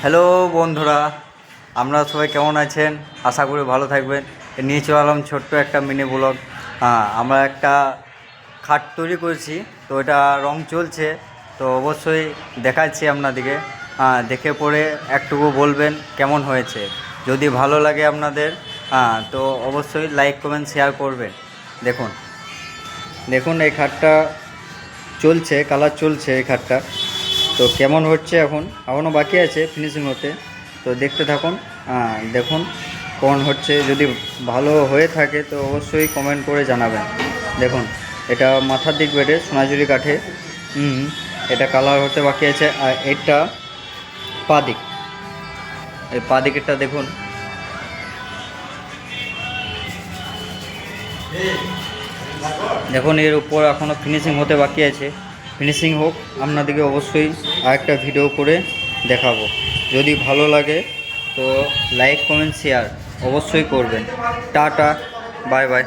Hello বন্ধুরা, আমরা সবাই কেমন আছেন? আশা করি ভালো থাকবেন। নিয়ে চলে এলাম ছোট্ট একটা মিনি ব্লগ। আমরা একটা খাট তৈরি করেছি, তো এটা রং চলছে, তো অবশ্যই দেখাচ্ছি আপনাদেরকে। দেখে পড়ে একটুকু বলবেন কেমন হয়েছে। যদি ভালো লাগে আপনাদের, তো অবশ্যই লাইক কমেন্ট শেয়ার করবেন। দেখুন দেখুন এই খাটটা চলছে, কালার চলছে এই খাটটা। তো কেমন হচ্ছে এখনও বাকি আছে ফিনিশিং হতে, তো দেখতে থাকুন। দেখুন কেমন হচ্ছে, যদি ভালো হয়ে থাকে তো অবশ্যই কমেন্ট করে জানাবেন। দেখুন এটা মাথার দিক বেডে সোনাঝুরি কাঠে, এটা কালার হতে বাকি আছে। আর এটা পা দিক, এই পা দিকেরটা দেখুন। দেখুন এর উপর এখনও ফিনিশিং হতে বাকি আছে। ফিনিশিং হোক, আপনাদেরকে অবশ্যই আরেকটা ভিডিও করে দেখাবো। যদি ভালো লাগে তো লাইক কমেন্ট শেয়ার অবশ্যই করবেন। Tata, bye bye.